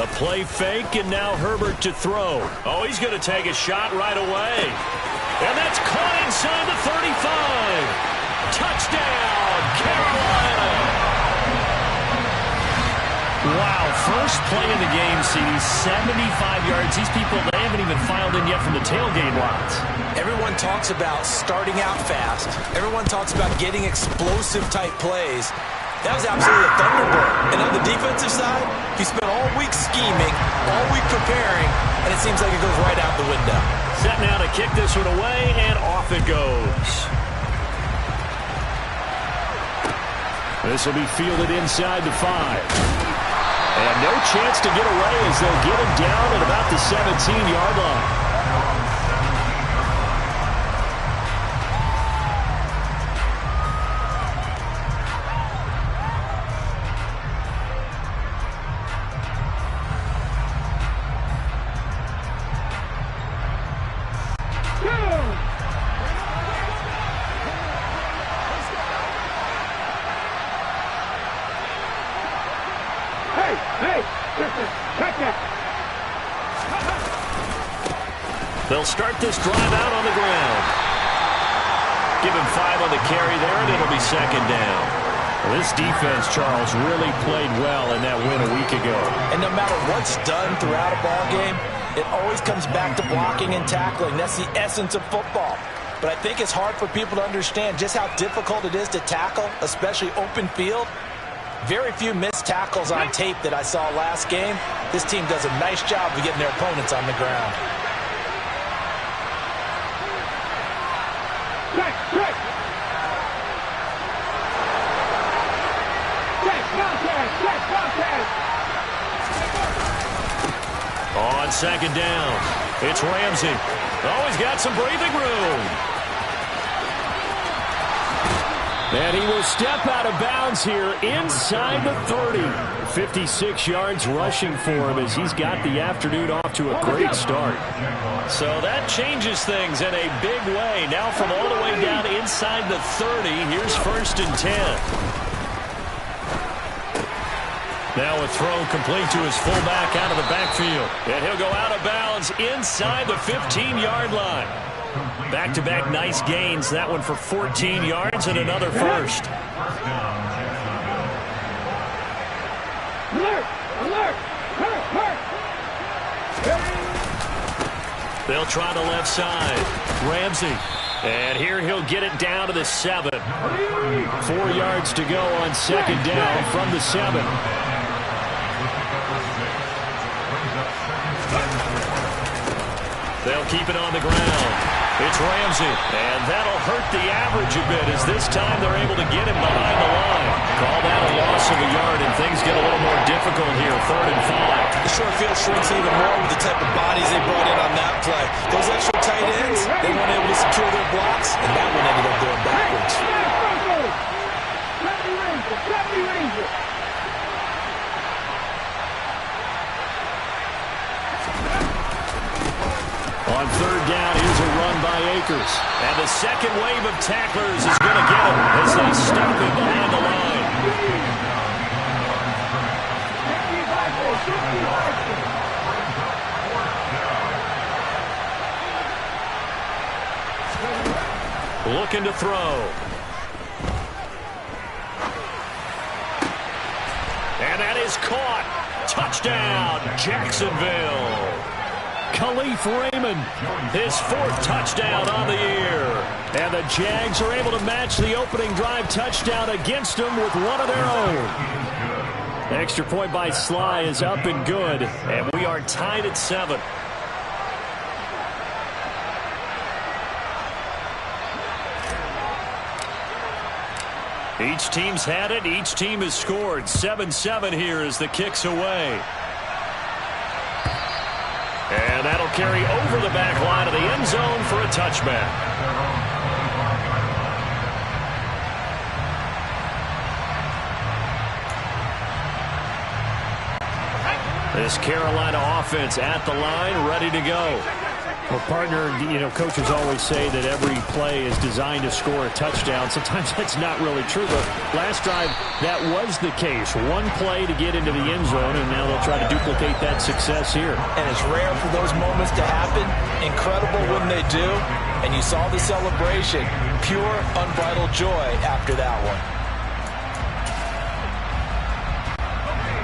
A play fake, and now Herbert to throw. Oh, he's going to take a shot right away. And that's caught inside the 35. Touchdown, Carolina. Wow, first play of the game, CD, 75 yards. These people, they haven't even filed in yet from the tailgate lots. Everyone talks about starting out fast. Everyone talks about getting explosive-type plays. That was absolutely a thunderbolt. And on the defensive side, he spent all week scheming, all week preparing, and it seems like it goes right out the window. Set now to kick this one away, and off it goes. This will be fielded inside the 5. And no chance to get away as they'll get him down at about the 17-yard line. They'll start this drive out on the ground. Give him 5 on the carry there, and it'll be second down. Well, this defense, Charles, really played well in that win a week ago. And no matter what's done throughout a ball game, it always comes back to blocking and tackling. That's the essence of football. But I think it's hard for people to understand just how difficult it is to tackle, especially open field. Very few missed tackles on tape that I saw last game. This team does a nice job of getting their opponents on the ground. On second down, it's Ramsey. Oh, he's got some breathing room. And he will step out of bounds here inside the 30. 56 yards rushing for him as he's got the afternoon off to a great start. So that changes things in a big way. Now from all the way down inside the 30, here's 1st and 10. Now a throw complete to his fullback out of the backfield. And he'll go out of bounds inside the 15-yard line. Back-to-back nice gains. That one for 14 yards and another first. Alert! Alert! Hurt! They'll try the left side. Ramsey. And here he'll get it down to the 7. 4 yards to go on second down from the 7. They'll keep it on the ground. It's Ramsey, and that'll hurt the average a bit as this time they're able to get him behind the line. Call that a loss of a yard, and things get a little more difficult here, 3rd and 5. The short field shrinks even more with the type of bodies they brought in on that play. Those extra tight ends, they weren't able to secure their blocks, and that one ended up going backwards. On 3rd down, here's a run by Akers. And the second wave of tacklers is going to get him as they stop him behind the line. Looking to throw. And that is caught. Touchdown, Jacksonville. Khalif Raymond, his 4th touchdown on the year. And the Jags are able to match the opening drive touchdown against them with one of their own. Extra point by Sly is up and good, and we are tied at 7. Each team's had it. Each team has scored. 7-7 here as the kick's away. And that'll carry over the back line of the end zone for a touchback. This Carolina offense at the line, ready to go. Well, partner, coaches always say that every play is designed to score a touchdown. Sometimes that's not really true, but last drive, that was the case. One play to get into the end zone, and now they'll try to duplicate that success here. And it's rare for those moments to happen. Incredible when they do. And you saw the celebration. Pure, unbridled joy after that one.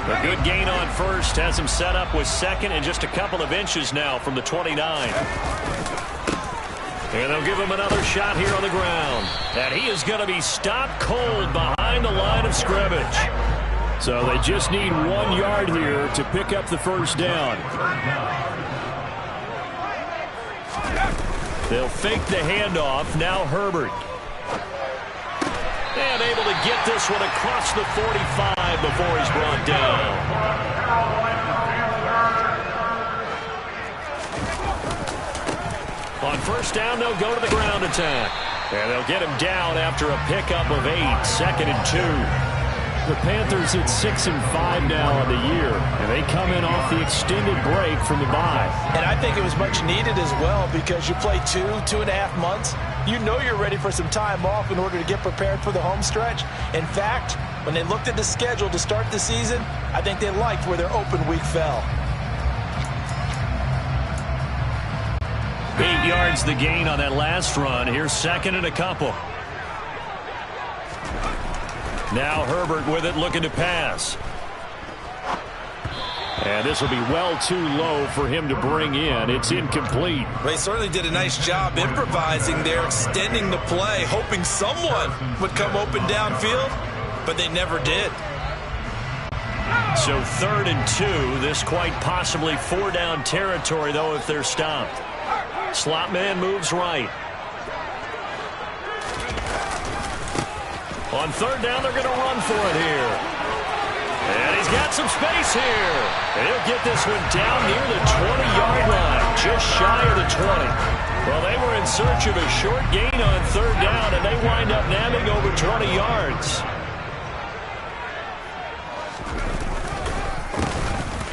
A good gain on first has him set up with second and just a couple of inches now from the 29. And they'll give him another shot here on the ground. And he is going to be stopped cold behind the line of scrimmage. So they just need 1 yard here to pick up the first down. They'll fake the handoff. Now Herbert. And able to get this one across the 45 before he's brought down. On first down, they'll go to the ground attack. And they'll get him down after a pickup of 8, 2nd and 2. The Panthers at 6-5 now on the year, and they come in off the extended break from the bye. And I think it was much needed as well because you play 2.5 months. You know you're ready for some time off in order to get prepared for the home stretch. In fact, when they looked at the schedule to start the season, I think they liked where their open week fell. 8 yards the gain on that last run. Here's 2nd and a couple. Now Herbert with it, looking to pass. And this will be well too low for him to bring in. It's incomplete. Well, they certainly did a nice job improvising there, extending the play, hoping someone would come open downfield, but they never did. So 3rd and 2. This quite possibly 4-down territory, though, if they're stopped. Slot man moves right. On 3rd down, they're going to run for it here. And he's got some space here. And he'll get this one down near the 20-yard line, just shy of the 20. Well, they were in search of a short gain on 3rd down, and they wind up nabbing over 20 yards.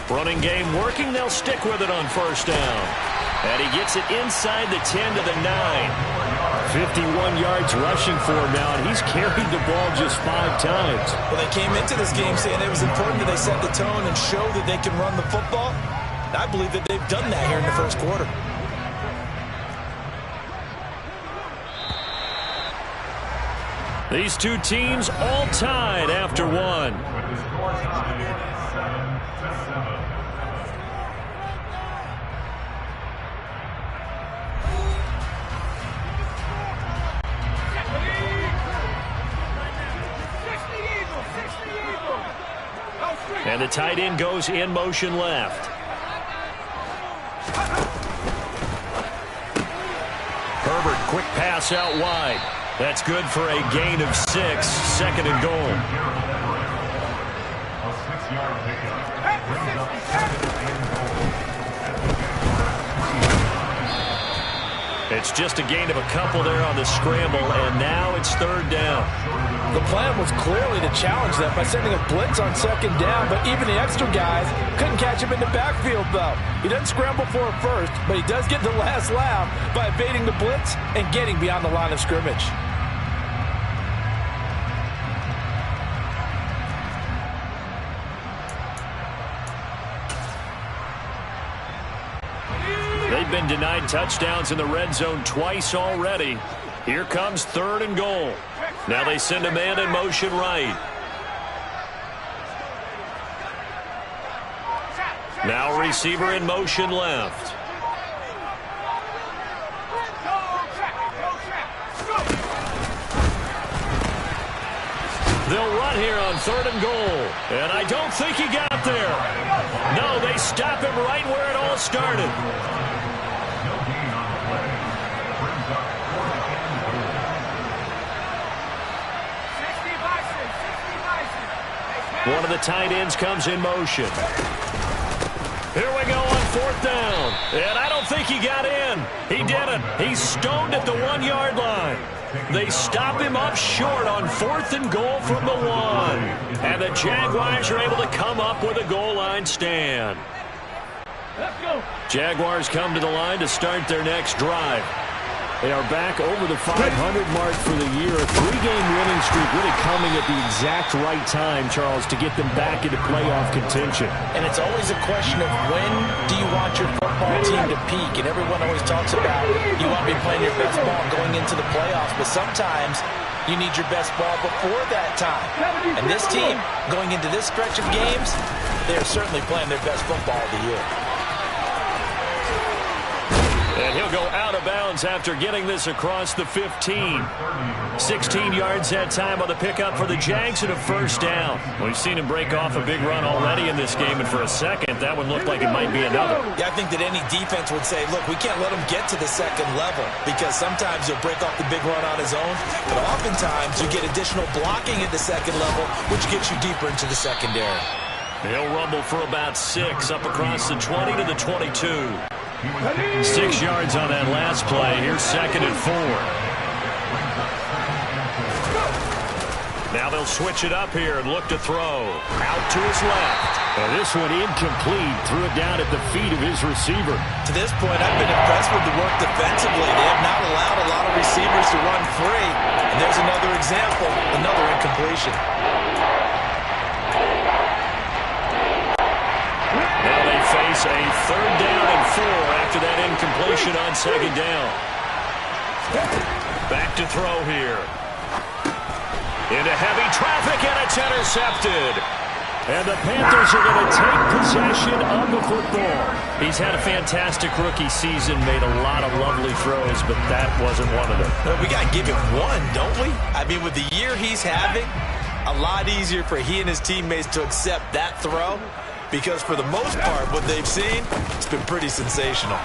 Running game working. They'll stick with it on 1st down. And he gets it inside the 10 to the 9. 51 yards rushing for him now, and he's carried the ball just 5 times. Well, they came into this game saying it was important that they set the tone and show that they can run the football. I believe that they've done that here in the first quarter. These two teams all tied after one. And the tight end goes in motion left. Herbert, quick pass out wide. That's good for a gain of 6, 2nd and goal. It's just a gain of a couple there on the scramble, and now it's 3rd down. The plan was clearly to challenge them by sending a blitz on 2nd down, but even the extra guys couldn't catch him in the backfield, though. He doesn't scramble for it first, but he does get the last laugh by evading the blitz and getting beyond the line of scrimmage. They've been denied touchdowns in the red zone twice already. Here comes 3rd and goal. Now they send a man in motion right. Now receiver in motion left. They'll run here on 3rd and goal. And I don't think he got there. No, they stop him right where it all started. One of the tight ends comes in motion. Here we go on 4th down. And I don't think he got in. He didn't. He's stoned at the 1-yard line. They stop him up short on 4th and goal from the 1. And the Jaguars are able to come up with a goal line stand. Let's go. Jaguars come to the line to start their next drive. They are back over the 500 mark for the year. A 3-game winning streak really coming at the exact right time, Charles, to get them back into playoff contention. And it's always a question of when do you want your football team to peak? And everyone always talks about you want to be playing your best ball going into the playoffs, but sometimes you need your best ball before that time. And this team, going into this stretch of games, they're certainly playing their best football of the year. And he'll go out of bounds after getting this across the 15. 16 yards that time on the pickup for the Jags and a first down. We've seen him break off a big run already in this game, and for a second, that one looked like it might be another. Yeah, I think that any defense would say, look, we can't let him get to the second level because sometimes he'll break off the big run on his own, but oftentimes you get additional blocking at the second level, which gets you deeper into the secondary. He'll rumble for about 6 up across the 20 to the 22. 6 yards on that last play. Here's 2nd and 4. Now they'll switch it up here and look to throw. Out to his left. And this one incomplete. Threw it down at the feet of his receiver. To this point, I've been impressed with the work defensively. They have not allowed a lot of receivers to run free. And there's another example, another incompletion. Now they face a 3rd down and 4 after that incompletion on 2nd down. Back to throw here. Into heavy traffic, and it's intercepted. And the Panthers are going to take possession of the football. He's had a fantastic rookie season, made a lot of lovely throws, but that wasn't one of them. Well, we got to give him one, don't we? I mean, with the year he's having, a lot easier for he and his teammates to accept that throw. Because for the most part, what they've seen, it's been pretty sensational.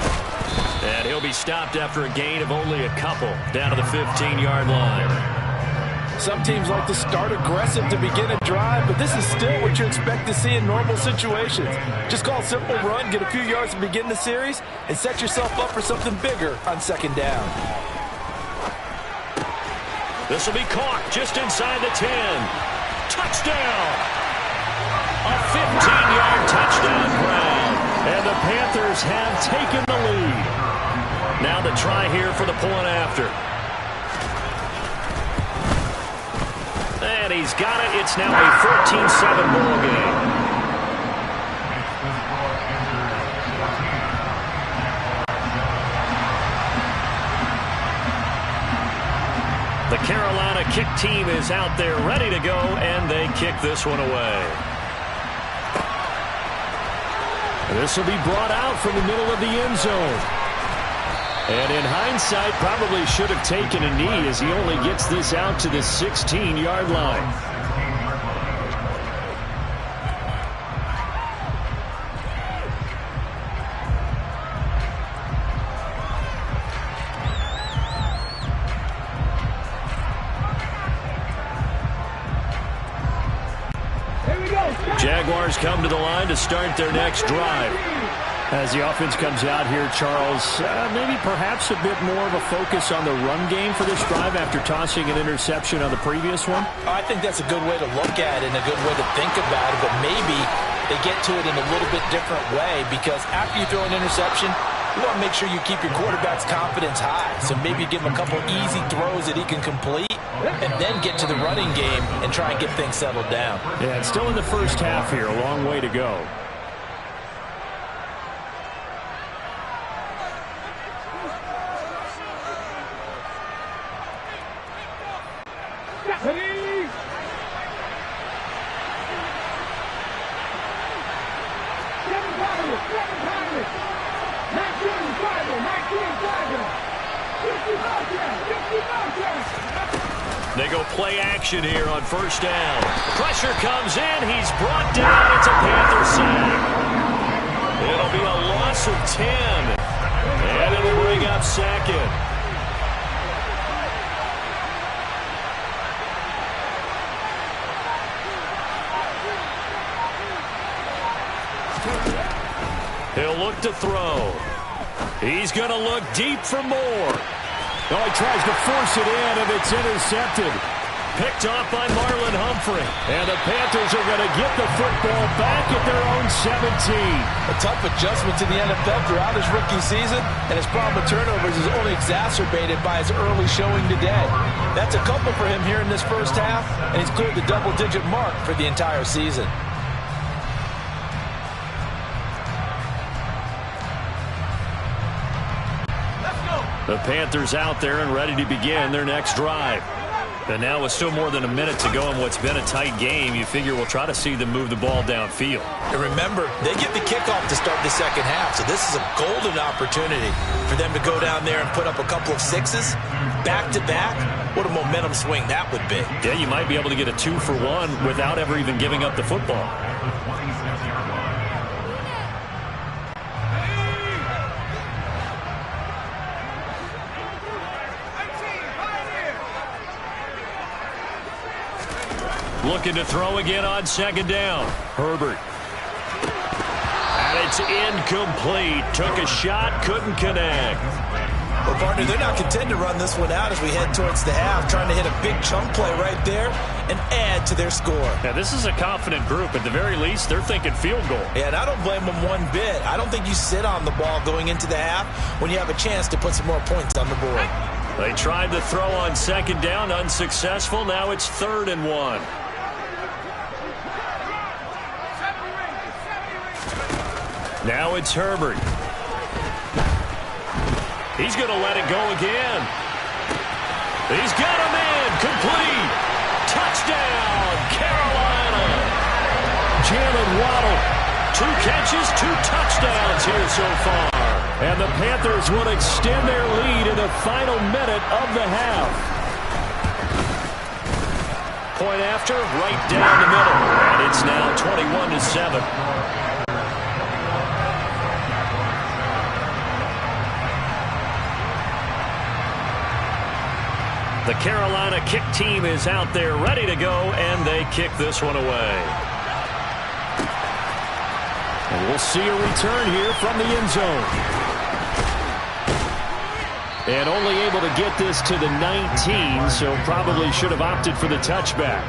And he'll be stopped after a gain of only a couple down to the 15-yard line. Some teams like to start aggressive to begin a drive, but this is still what you expect to see in normal situations. Just call a simple run, get a few yards to begin the series, and set yourself up for something bigger on 2nd down. This will be caught just inside the 10. Touchdown! A 15-yard touchdown grab. And the Panthers have taken the lead. Now the try here for the point after. And he's got it. It's now a 14-7 ball game. The Carolina kick team is out there ready to go, and they kick this one away. This will be brought out from the middle of the end zone. And in hindsight, probably should have taken a knee as he only gets this out to the 16-yard line. Jaguars come to the line to start their next drive. As the offense comes out here, Charles, maybe perhaps a bit more of a focus on the run game for this drive after tossing an interception on the previous one? I think that's a good way to look at it and a good way to think about it, but maybe they get to it in a little bit different way because after you throw an interception, you want to make sure you keep your quarterback's confidence high. So maybe give him a couple easy throws that he can complete and then get to the running game and try and get things settled down. Yeah, it's still in the first half here. A long way to go. They go play action here on first down. Pressure comes in. He's brought down. It's a Panther sack. It'll be a loss of 10. And it'll bring up 2nd. He'll look to throw. He's going to look deep for more. Oh, he tries to force it in, and it's intercepted. picked off by Marlon Humphrey. And the Panthers are going to get the football back at their own 17. A tough adjustment to the NFL throughout his rookie season, and his problem with turnovers is only exacerbated by his early showing today. That's a couple for him here in this first half, and he's cleared the double-digit mark for the entire season. The Panthers out there and ready to begin their next drive. And now with still more than a minute to go in what's been a tight game, you figure we'll try to see them move the ball downfield. And remember, they get the kickoff to start the second half, so this is a golden opportunity for them to go down there and put up a couple of sixes back-to-back. What a momentum swing that would be. Yeah, you might be able to get a 2-for-1 without ever even giving up the football. Looking to throw again on second down. Herbert. And it's incomplete. Took a shot, couldn't connect. Well, partner, they're not content to run this one out as we head towards the half, trying to hit a big chunk play right there and add to their score. Yeah, this is a confident group. At the very least, they're thinking field goal. Yeah, and I don't blame them one bit. I don't think you sit on the ball going into the half when you have a chance to put some more points on the board. They tried to throw on second down, unsuccessful. Now it's 3rd and 1. Now it's Herbert. He's going to let it go again. He's got him in. Complete. Touchdown, Carolina. Jalen Waddle. 2 catches, 2 touchdowns here so far. And the Panthers will extend their lead in the final minute of the half. Point after, right down the middle. And it's now 21-7. The Carolina kick team is out there ready to go, and they kick this one away. And we'll see a return here from the end zone. And only able to get this to the 19, so probably should have opted for the touchback.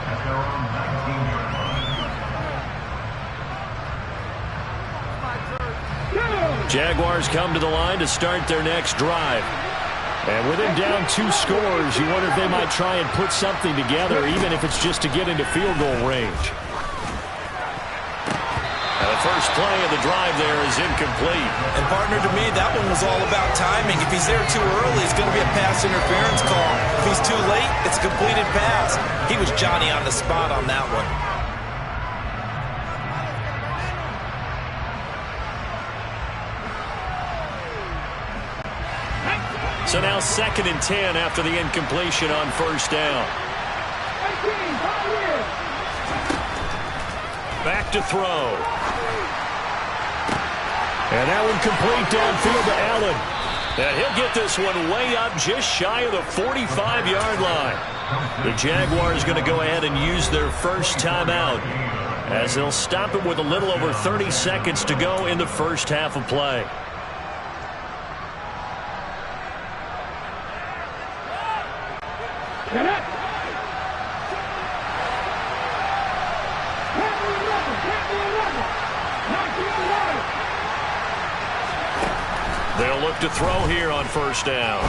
Jaguars come to the line to start their next drive. And with them down 2 scores, you wonder if they might try and put something together, even if it's just to get into field goal range. And the first play of the drive there is incomplete. And partner, to me, that one was all about timing. If he's there too early, it's going to be a pass interference call. If he's too late, it's a completed pass. He was Johnny on the spot on that one. So now 2nd and 10 after the incompletion on first down. Back to throw. And that one complete downfield to Allen. And he'll get this one way up just shy of the 45-yard line. The Jaguars going to go ahead and use their first timeout as they'll stop it with a little over 30 seconds to go in the first half of play. They'll look to throw here on first down.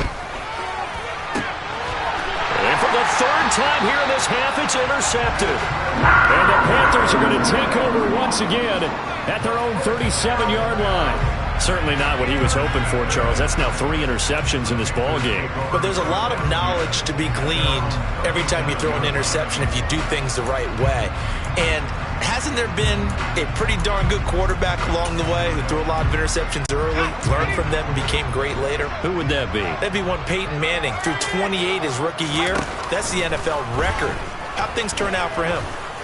And for the 3rd time here in this half, it's intercepted. And the Panthers are going to take over once again at their own 37-yard line. Certainly not what he was hoping for, Charles. That's now 3 interceptions in this ball game. But there's a lot of knowledge to be gleaned every time you throw an interception if you do things the right way. And hasn't there been a pretty darn good quarterback along the way who threw a lot of interceptions early, learned from them, and became great later? Who would that be? That'd be one Peyton Manning. Threw 28 his rookie year. That's the NFL record. How'd things turn out for him?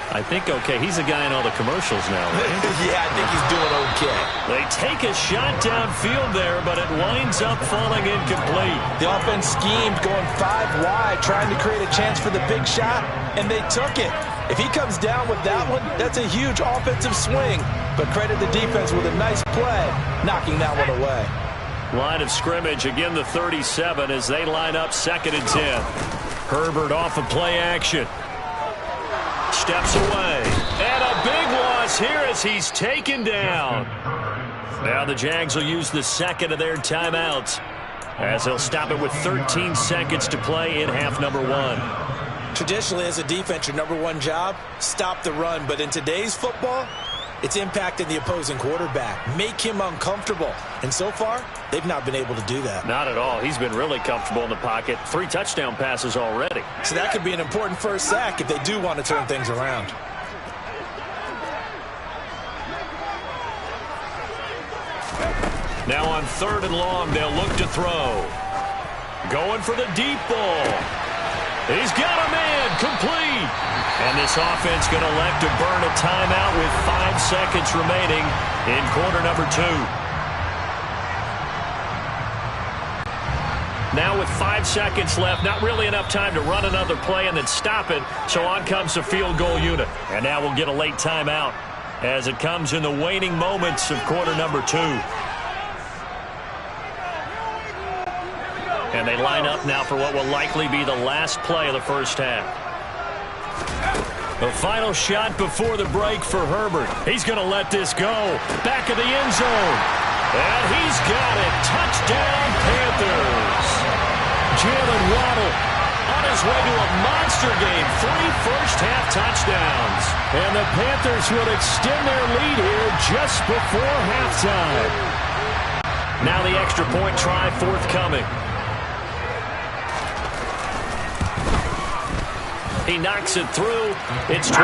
I think okay. He's a guy in all the commercials now, right? Yeah, I think he's doing okay. They take a shot downfield there, but it winds up falling incomplete. The offense schemed going 5 wide, trying to create a chance for the big shot, and they took it. If he comes down with that one, that's a huge offensive swing. But credit the defense with a nice play, knocking that one away. Line of scrimmage, again the 37 as they line up 2nd and 10. Herbert off of play action. steps away. And a big loss here as he's taken down. Now the Jags will use the second of their timeouts, as they'll stop it with 13 seconds to play in half number one. Traditionally, as a defense, your number one job, stop the run. But in today's football, it's impacting the opposing quarterback. Make him uncomfortable. And so far, they've not been able to do that. Not at all. He's been really comfortable in the pocket. 3 touchdown passes already. So that could be an important first sack if they do want to turn things around. Now on 3rd and long, they'll look to throw. Going for the deep ball. He's got a man, complete. And this offense going to elect to burn a timeout with 5 seconds remaining in quarter number 2. Now with 5 seconds left, not really enough time to run another play and then stop it. So on comes the field goal unit. And now we'll get a late timeout as it comes in the waning moments of quarter number 2. And they line up now for what will likely be the last play of the first half. The final shot before the break for Herbert. He's going to let this go. Back of the end zone. And he's got it. Touchdown, Panthers. Jalen Waddle on his way to a monster game. 3 first-half touchdowns. And the Panthers will extend their lead here just before halftime. Now the extra point try forthcoming. He knocks it through. It's 28-7.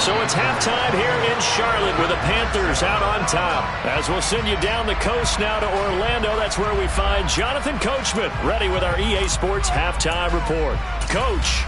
So it's halftime here in Charlotte with the Panthers out on top. As we'll send you down the coast now to Orlando, that's where we find Jonathan Coachman ready with our EA Sports halftime report. Coach.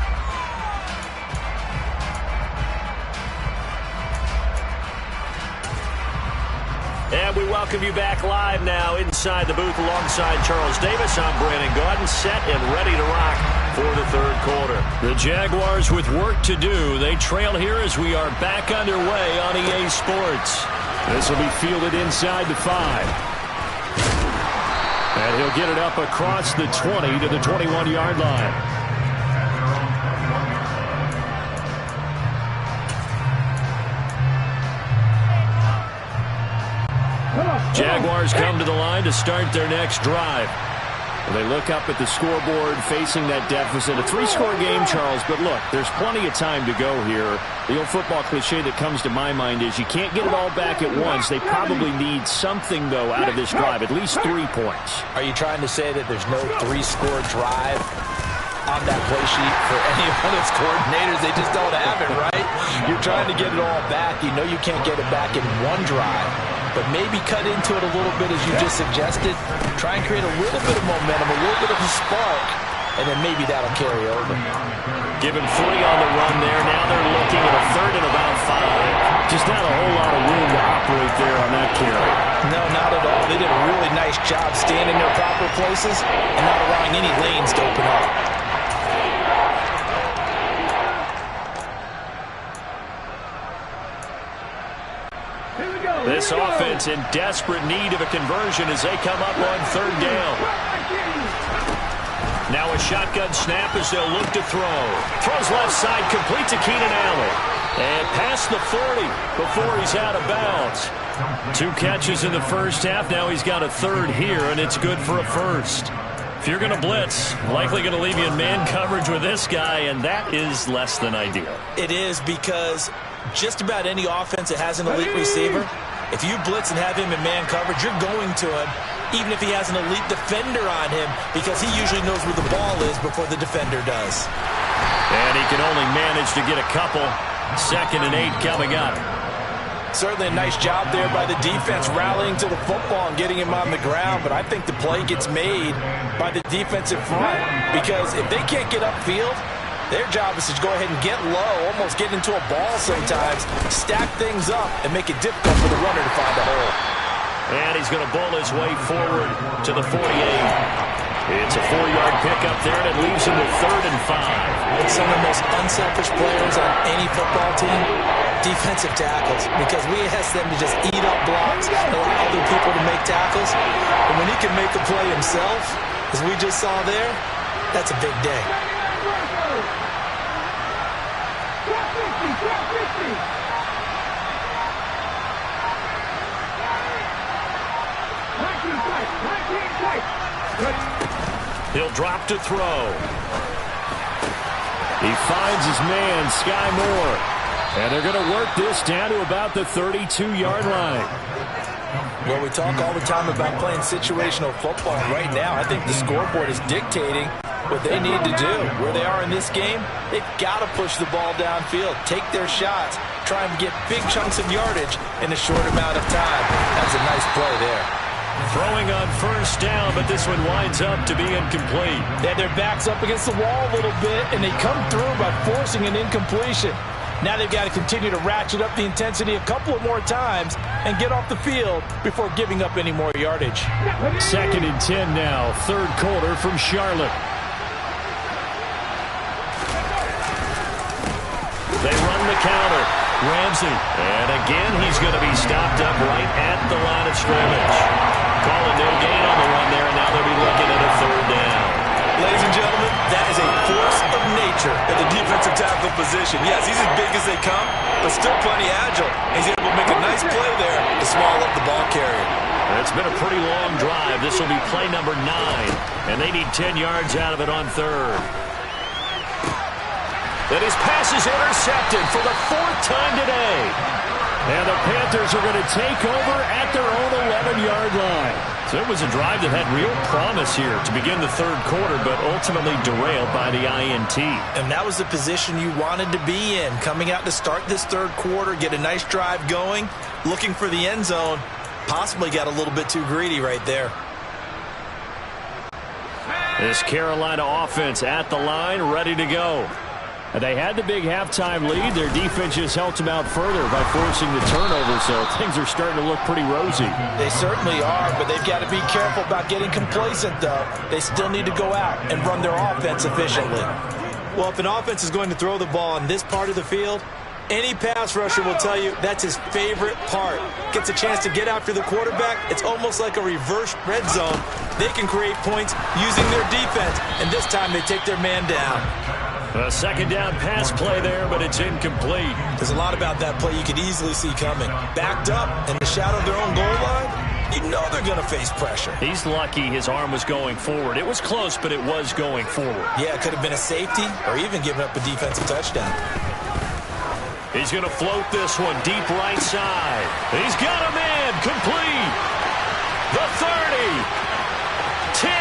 And we welcome you back live now inside the booth alongside Charles Davis. I'm Brandon Gaudin, set and ready to rock for the third quarter. The Jaguars with work to do. They trail here as we are back underway on EA Sports. This will be fielded inside the 5. And he'll get it up across the 20 to the 21-yard line. Jaguars come to the line to start their next drive. They look up at the scoreboard facing that deficit. A 3-score game, Charles, but look, there's plenty of time to go here. The old football cliche that comes to my mind is you can't get it all back at once. They probably need something, though, out of this drive, at least 3 points. Are you trying to say that there's no 3-score drive on that play sheet for any of its coordinators? They just don't have it, right? You're trying to get it all back. You know you can't get it back in one drive. But maybe cut into it a little bit as you just suggested. Try and create a little bit of momentum, a little bit of a spark, and then maybe that'll carry over. Give him 3 on the run there. Now they're looking at a 3rd and about 5. Just not a whole lot of room to operate there on that carry. No, not at all. They did a really nice job staying in their proper places and not allowing any lanes to open up. This offense in desperate need of a conversion as they come up on 3rd down. Now a shotgun snap as they'll look to throw. Throws left side, complete to Keenan Allen. And past the 40 before he's out of bounds. 2 catches in the first half. Now he's got a 3rd here, and it's good for a 1st. If you're going to blitz, likely going to leave you in man coverage with this guy, and that is less than ideal. It is, because just about any offense that has an elite receiver, if you blitz and have him in man coverage, you're going to him, even if he has an elite defender on him, because he usually knows where the ball is before the defender does. And he can only manage to get a couple. 2nd and 8 coming up. Certainly a nice job there by the defense rallying to the football and getting him on the ground, but I think the play gets made by the defensive front, because if they can't get upfield, their job is to go ahead and get low, almost get into a ball sometimes, stack things up, and make it difficult for the runner to find a hole. And he's going to bowl his way forward to the 48. It's a 4-yard pickup there, and it leaves him with 3rd and 5. Some of the most unselfish players on any football team, defensive tackles, because we ask them to just eat up blocks, allow other people to make tackles. And when he can make a play himself, as we just saw there, that's a big day. He'll drop to throw. He finds his man, Sky Moore. And they're going to work this down to about the 32-yard line. Well, we talk all the time about playing situational football. Right now, I think the scoreboard is dictating what they need to do. Where they are in this game, they've got to push the ball downfield, take their shots, try and get big chunks of yardage in a short amount of time. That's a nice play there. Throwing on first down, but this one winds up to be incomplete. They had their backs up against the wall a little bit, and they come through by forcing an incompletion. Now they've got to continue to ratchet up the intensity a couple of more times and get off the field before giving up any more yardage. 2nd and 10 now, third quarter from Charlotte. They run the counter. Ramsey. And again, he's going to be stopped up right at the line of scrimmage. Calling no gain on the run there, and now they'll be looking at a third down. Ladies and gentlemen, that is a force of nature at the defensive tackle position. Yes, he's as big as they come, but still plenty agile. He's able to make a nice play there to swallow up the ball carrier. It's been a pretty long drive. This will be play number 9, and they need 10 yards out of it on third. And his pass is intercepted for the 4th time today. And the Panthers are going to take over at their own 11-yard line. So it was a drive that had real promise here to begin the third quarter, but ultimately derailed by the INT. And that was the position you wanted to be in, coming out to start this third quarter, get a nice drive going, looking for the end zone. Possibly got a little bit too greedy right there. This Carolina offense at the line, ready to go. They had the big halftime lead. Their defense just helped them out further by forcing the turnover, so things are starting to look pretty rosy. They certainly are, but they've got to be careful about getting complacent, though. They still need to go out and run their offense efficiently. Well, if an offense is going to throw the ball in this part of the field, any pass rusher will tell you that's his favorite part. Gets a chance to get after the quarterback. It's almost like a reverse red zone. They can create points using their defense, and this time they take their man down. A second down pass play there, but it's incomplete. There's a lot about that play you could easily see coming. Backed up in the shadow of their own goal line, you know they're going to face pressure. He's lucky his arm was going forward. It was close, but it was going forward. Yeah, it could have been a safety or even given up a defensive touchdown. He's going to float this one deep right side. He's got a man complete. The 30. 10.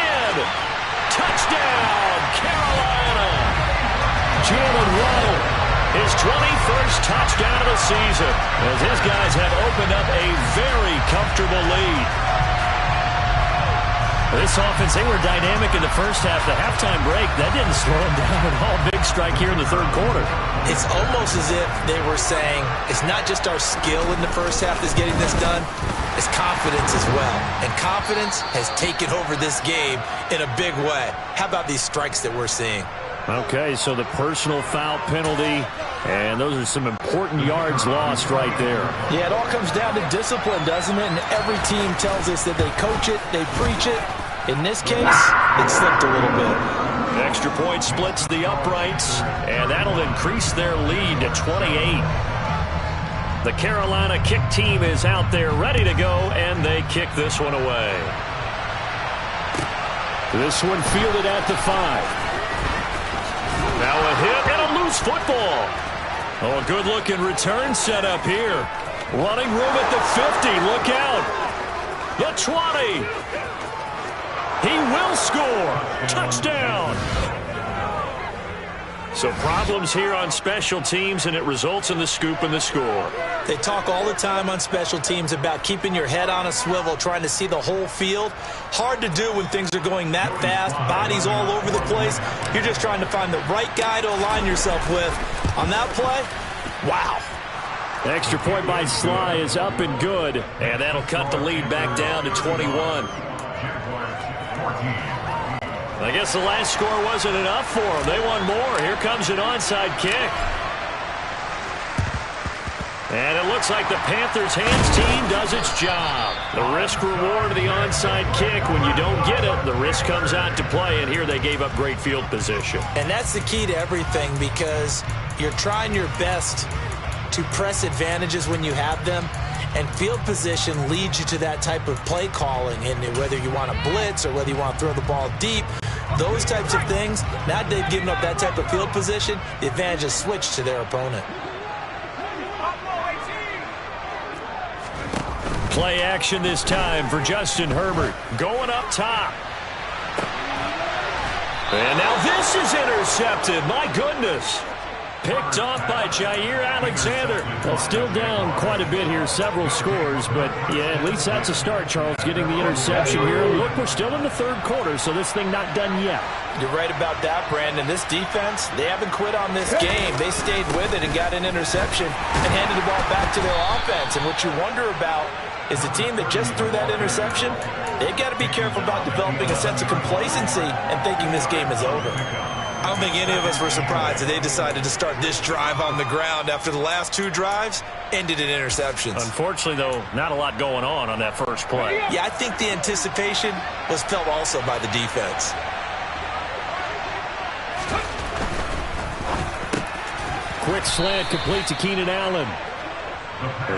Touchdown, Carolina. Jalen Waddle, his 21st touchdown of the season, as his guys have opened up a very comfortable lead. This offense, they were dynamic in the first half. The halftime break, that didn't slow them down at all. Big strike here in the third quarter. It's almost as if they were saying, it's not just our skill in the first half that's getting this done, it's confidence as well. And confidence has taken over this game in a big way. How about these strikes that we're seeing? Okay, so the personal foul penalty, and those are some important yards lost right there. Yeah, it all comes down to discipline, doesn't it? And every team tells us that they coach it, they preach it. In this case, it slipped a little bit. Extra point splits the uprights, and that'll increase their lead to 28. The Carolina kick team is out there ready to go, and they kick this one away. This one fielded at the 5. Now a hit and a loose football. Oh, a good-looking return set up here. Running room at the 50. Look out. The 20. He will score. Touchdown. So problems here on special teams, and it results in the scoop and the score. They talk all the time on special teams about keeping your head on a swivel, trying to see the whole field. Hard to do when things are going that fast, bodies all over the place. You're just trying to find the right guy to align yourself with. On that play, wow. Extra point by Sly is up and good, and that'll cut the lead back down to 21. I guess the last score wasn't enough for them. They want more. Here comes an onside kick. And it looks like the Panthers' hands team does its job. The risk-reward of the onside kick. When you don't get it, the risk comes out to play, and here they gave up great field position. And that's the key to everything, because you're trying your best to press advantages when you have them, And field position leads you to that type of play calling. And whether you want to blitz or whether you want to throw the ball deep, those types of things, now they've given up that type of field position, the advantage is switched to their opponent. Play action this time for Justin Herbert. Going up top. And now this is intercepted. My goodness. Picked off by Jair Alexander. Well, still down quite a bit here, several scores, but yeah, at least that's a start, Charles, getting the interception here. Look, we're still in the third quarter, so this thing not done yet. You're right about that, Brandon. This defense, they haven't quit on this game. They stayed with it and got an interception and handed the ball back to their offense. And what you wonder about is the team that just threw that interception, they've got to be careful about developing a sense of complacency and thinking this game is over. I don't think any of us were surprised that they decided to start this drive on the ground after the last two drives ended in interceptions. Unfortunately, though, not a lot going on that first play. Yeah, I think the anticipation was felt also by the defense. Quick slant complete to Keenan Allen.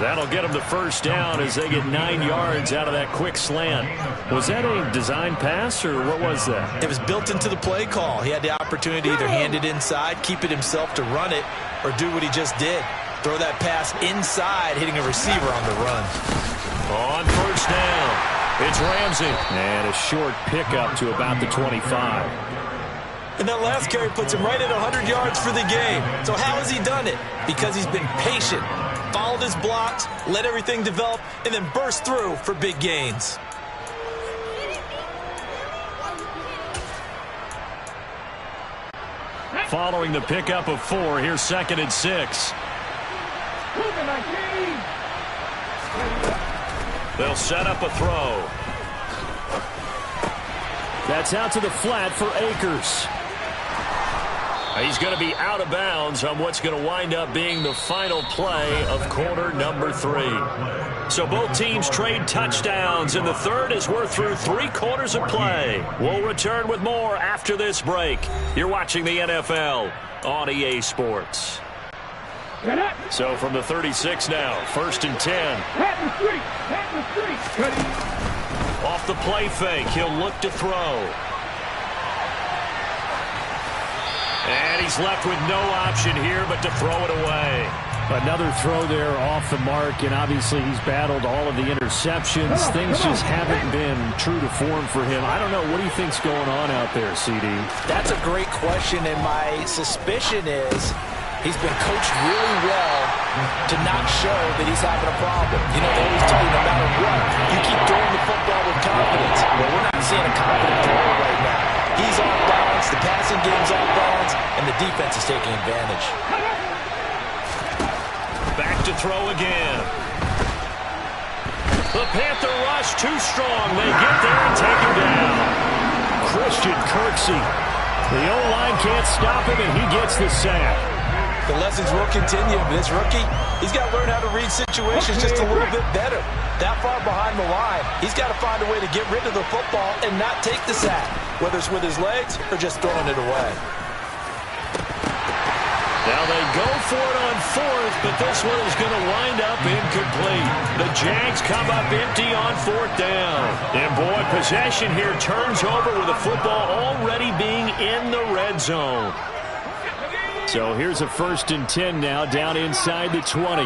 That'll get them the first down as they get 9 yards out of that quick slant. Was that a design pass, or what was that? It was built into the play call. He had the opportunity to either hand it inside, keep it himself to run it, or do what he just did. Throw that pass inside, hitting a receiver on the run. On first down, it's Ramsey. And a short pickup to about the 25. And that last carry puts him right at 100 yards for the game. So how has he done it? Because he's been patient, followed his blocks, let everything develop, and then burst through for big gains. Following the pickup of 4, here's 2nd and 6. They'll set up a throw. That's out to the flat for Akers. He's going to be out of bounds on what's going to wind up being the final play of quarter number 3. So both teams trade touchdowns in the third as we're through 3 quarters of play. We'll return with more after this break. You're watching the NFL on EA Sports. So from the 36 now, 1st and 10. Off the play fake, he'll look to throw. And he's left with no option here but to throw it away. Another throw there off the mark, and obviously he's battled all of the interceptions. Things just haven't been true to form for him. I don't know. What do you think's going on out there, CD? That's a great question, and my suspicion is he's been coached really well to not show that he's having a problem. You know, they always tell you no matter what, you keep throwing the football with confidence. Well, we're not seeing a confident thrower right now. He's off balance, the passing game's off balance, and the defense is taking advantage. Back to throw again. The Panther rush too strong. They get there and take him down. Christian Kirksey. The O-line can't stop him, and he gets the sack. The lessons will continue. This rookie, he's got to learn how to read situations just a little bit better. That far behind the line, he's got to find a way to get rid of the football and not take the sack, whether it's with his legs or just throwing it away. Now they go for it on 4th, but this one is going to wind up incomplete. The Jags come up empty on 4th down. And boy, possession here turns over with the football already being in the red zone. So here's a 1st and 10 now, down inside the 20.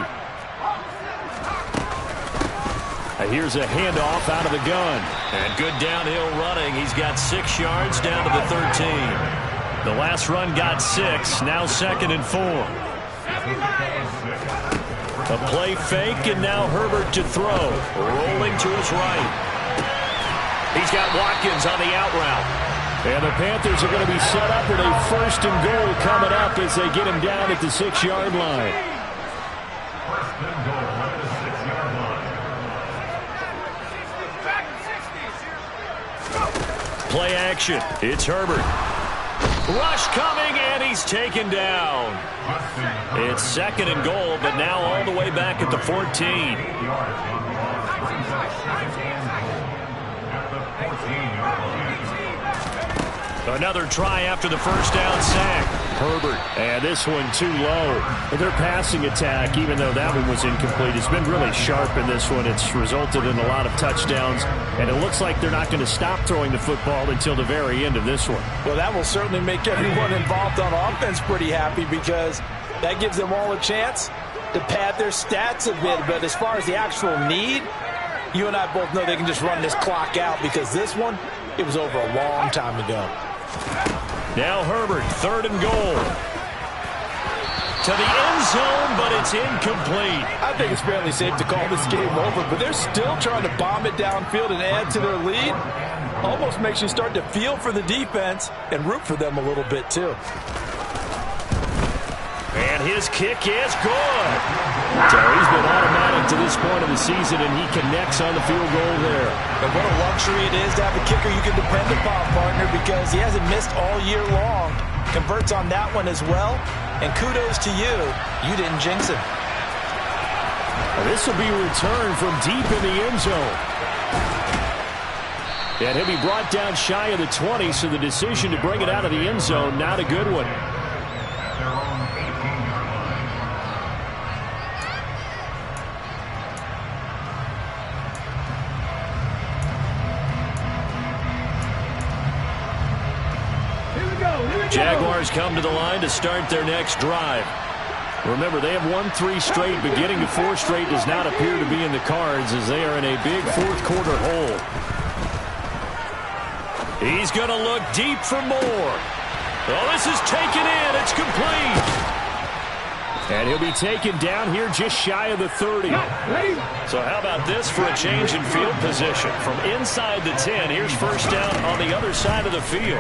Here's a handoff out of the gun. And good downhill running. He's got 6 yards down to the 13. The last run got 6, now 2nd and 4. A play fake, and now Herbert to throw. Rolling to his right. He's got Watkins on the out route. And the Panthers are going to be set up with a 1st and goal coming up as they get him down at the 6-yard line. Play action. It's Herbert. Rush coming, and he's taken down. It's 2nd and goal, but now all the way back at the 14. Another try after the first down sack. Herbert, and this one too low. Their passing attack, even though that one was incomplete, has been really sharp in this one. It's resulted in a lot of touchdowns, and it looks like they're not going to stop throwing the football until the very end of this one. Well, that will certainly make everyone involved on offense pretty happy, because that gives them all a chance to pad their stats a bit. But as far as the actual need, you and I both know they can just run this clock out, because this one, it was over a long time ago. Now Herbert, 3rd and goal. To the end zone, but it's incomplete. I think it's fairly safe to call this game over, but they're still trying to bomb it downfield and add to their lead. Almost makes you start to feel for the defense and root for them a little bit too. And his kick is good. So he's been automatic to this point of the season, and he connects on the field goal there. And what a luxury it is to have a kicker you can depend upon, partner, because he hasn't missed all year long. Converts on that one as well. And kudos to you. You didn't jinx him. This will be returned from deep in the end zone. And he'll be brought down shy of the 20, so the decision to bring it out of the end zone, not a good one. Jaguars come to the line to start their next drive. Remember, they have won 3 straight, but getting to 4 straight does not appear to be in the cards, as they are in a big fourth-quarter hole. He's going to look deep for more. Oh, this is taken in. It's complete. And he'll be taken down here just shy of the 30. So how about this for a change in field position? From inside the 10, here's first down on the other side of the field.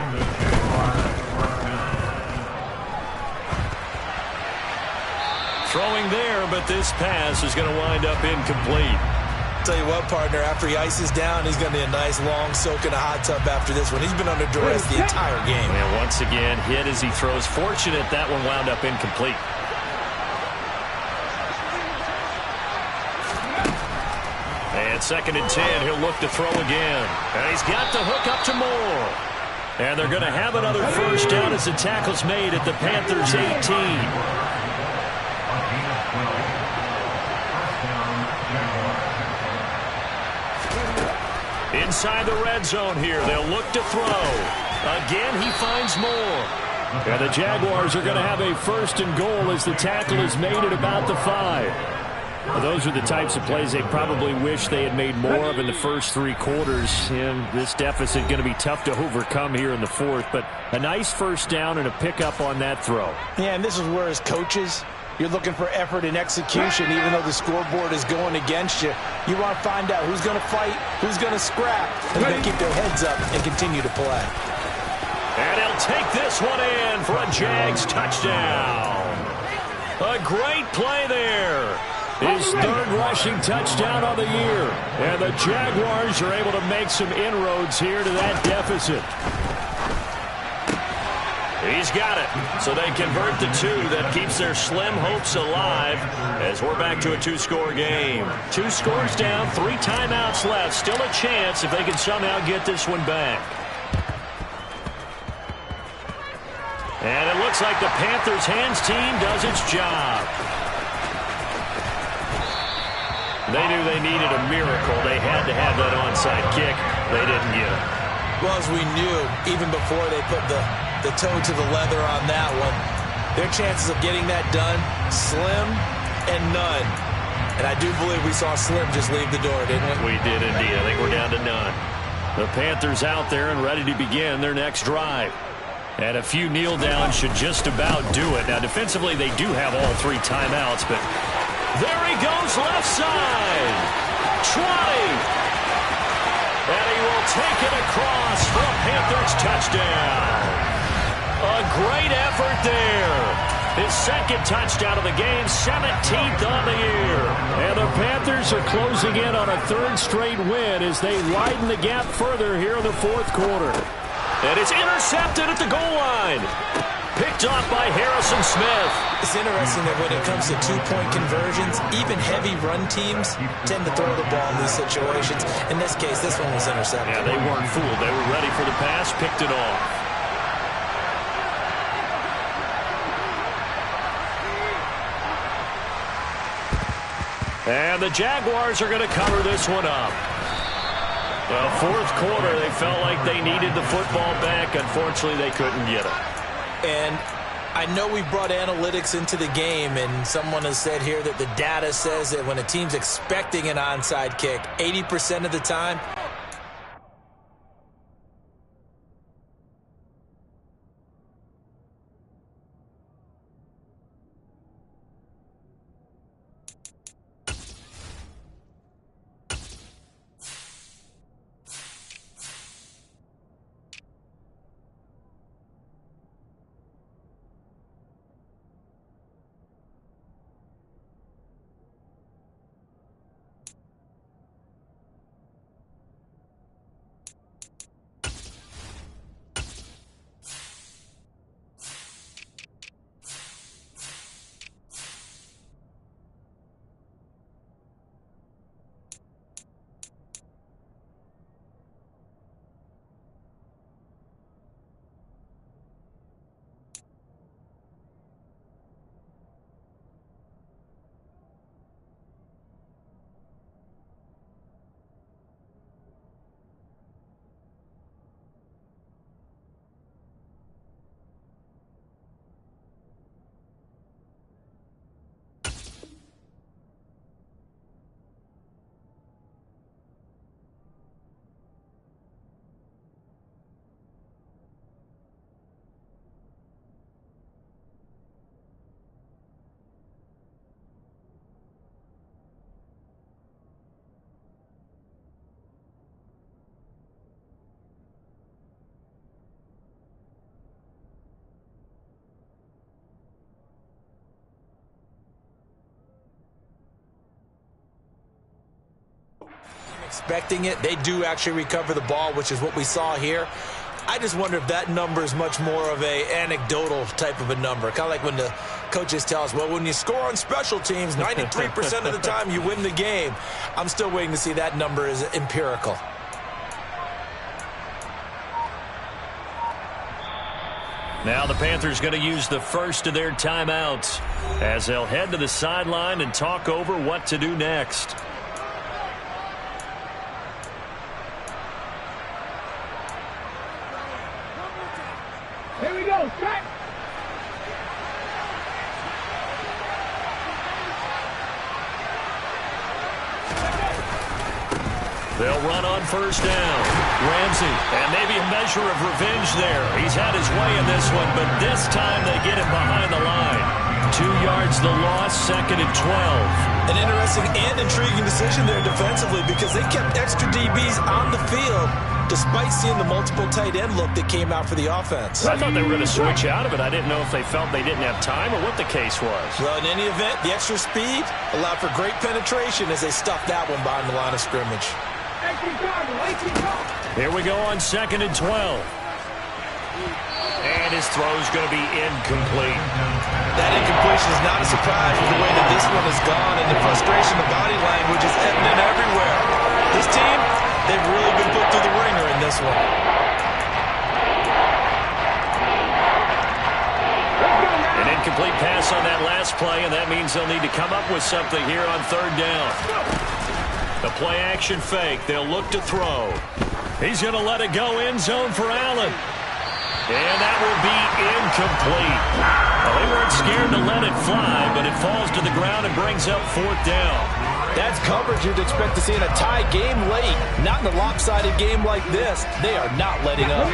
Throwing there, but this pass is going to wind up incomplete. Tell you what, partner, after he ices down, he's going to be a nice long soak in a hot tub after this one. He's been under duress the entire game. And once again, hit as he throws. Fortunate that one wound up incomplete. And 2nd and 10, he'll look to throw again. And he's got the hook up to Moore. And they're going to have another first down as the tackle's made at the Panthers' 18. Inside the red zone here, they'll look to throw. Again, he finds Moore. And the Jaguars are going to have a 1st and goal as the tackle is made at about the 5. Well, those are the types of plays they probably wish they had made more of in the first 3 quarters. And this deficit going to be tough to overcome here in the 4th. But a nice first down and a pickup on that throw. Yeah, and this is where as coaches, you're looking for effort and execution, even though the scoreboard is going against you. You want to find out who's going to fight, who's going to scrap, and who's going to keep their heads up and continue to play. And he'll take this one in for a Jags touchdown. A great play there. His 3rd rushing touchdown on the year. And the Jaguars are able to make some inroads here to that deficit. He's got it. So they convert the 2. That keeps their slim hopes alive as we're back to a 2-score game. 2 scores down, 3 timeouts left. Still a chance if they can somehow get this one back. And it looks like the Panthers' hands team does its job. They knew they needed a miracle. They had to have that onside kick. They didn't get it. Well, as we knew, even before they put the toe to the leather on that one, their chances of getting that done, slim and none. And I do believe we saw Slim just leave the door, didn't we? We did indeed. I think we're down to none. The Panthers out there and ready to begin their next drive. And a few kneel downs should just about do it. Now, defensively, they do have all 3 timeouts, but there he goes left side. 20. And he will take it across for a Panthers touchdown. A great effort there. His 2nd touchdown of the game, 17th on the year. And the Panthers are closing in on a 3rd straight win as they widen the gap further here in the 4th quarter. And it's intercepted at the goal line. Picked off by Harrison Smith. It's interesting that when it comes to 2-point conversions, even heavy run teams tend to throw the ball in these situations. In this case, this one was intercepted. Yeah, they weren't fooled. They were ready for the pass, picked it off. And the Jaguars are going to cover this one up. Well, fourth quarter, they felt like they needed the football back. Unfortunately, they couldn't get it. And I know we brought analytics into the game, and someone has said here that the data says that when a team's expecting an onside kick, 80% of the time, expecting it, they do actually recover the ball, which is what we saw here. I just wonder if that number is much more of a anecdotal type of a number. Kind of like when the coaches tell us, well, when you score on special teams, 93% of the time you win the game. I'm still waiting to see that number is empirical. Now the Panthers going to use the first of their timeouts as they'll head to the sideline and talk over what to do next. Here we go, strike! They'll run on first down. Ramsey, and maybe a measure of revenge there. He's had his way in this one, but this time they get him behind the line. 2 yards the loss, 2nd and 12. An interesting and intriguing decision there defensively because they kept extra DBs on the field despite seeing the multiple tight end look that came out for the offense. I thought they were going to switch out of it. I didn't know if they felt they didn't have time or what the case was. Well, in any event, the extra speed allowed for great penetration as they stuffed that one behind the line of scrimmage. Here we go on 2nd and 12. And his throw's going to be incomplete. That incompletion is not a surprise with the way that this one has gone, and the frustration, the body language is evident everywhere. This team, they've really been put through the ringer in this one. An incomplete pass on that last play, and that means they'll need to come up with something here on 3rd down. The play action fake. They'll look to throw. He's going to let it go end zone for Allen. And that will be incomplete. Well, they weren't scared to let it fly, but it falls to the ground and brings up 4th down. That's coverage you'd expect to see in a tie game late. Not in a lopsided game like this. They are not letting up.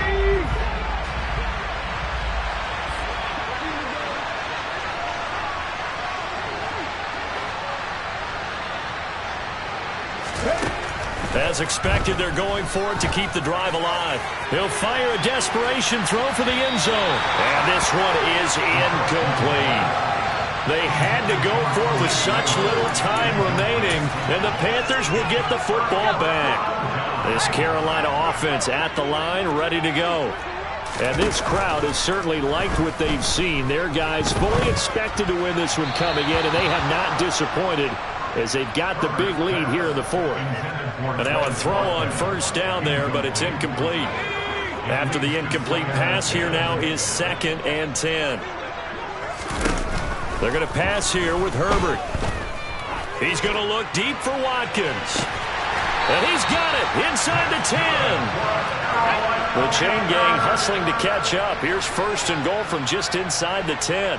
As expected, they're going for it to keep the drive alive. He'll fire a desperation throw for the end zone. And this one is incomplete. They had to go for it with such little time remaining, and the Panthers will get the football back. This Carolina offense at the line, ready to go. And this crowd has certainly liked what they've seen. Their guys fully expected to win this one coming in, and they have not disappointed as they've got the big lead here in the 4th. And now a throw on first down there, but it's incomplete. After the incomplete pass, here now is 2nd and 10. They're going to pass here with Herbert. He's going to look deep for Watkins. And he's got it inside the 10. The chain gang hustling to catch up. Here's first and goal from just inside the 10.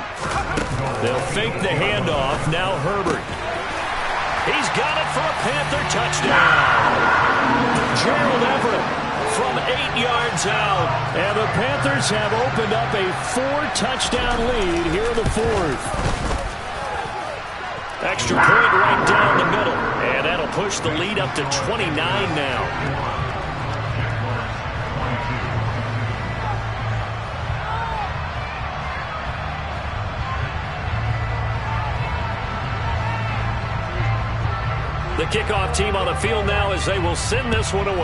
They'll fake the handoff. Now Herbert. He's got it for a Panther touchdown. Gerald Everett from 8 yards out. And the Panthers have opened up a 4-touchdown lead here in the fourth. Extra point right down the middle. And that'll push the lead up to 29 now. The kickoff team on the field now as they will send this one away.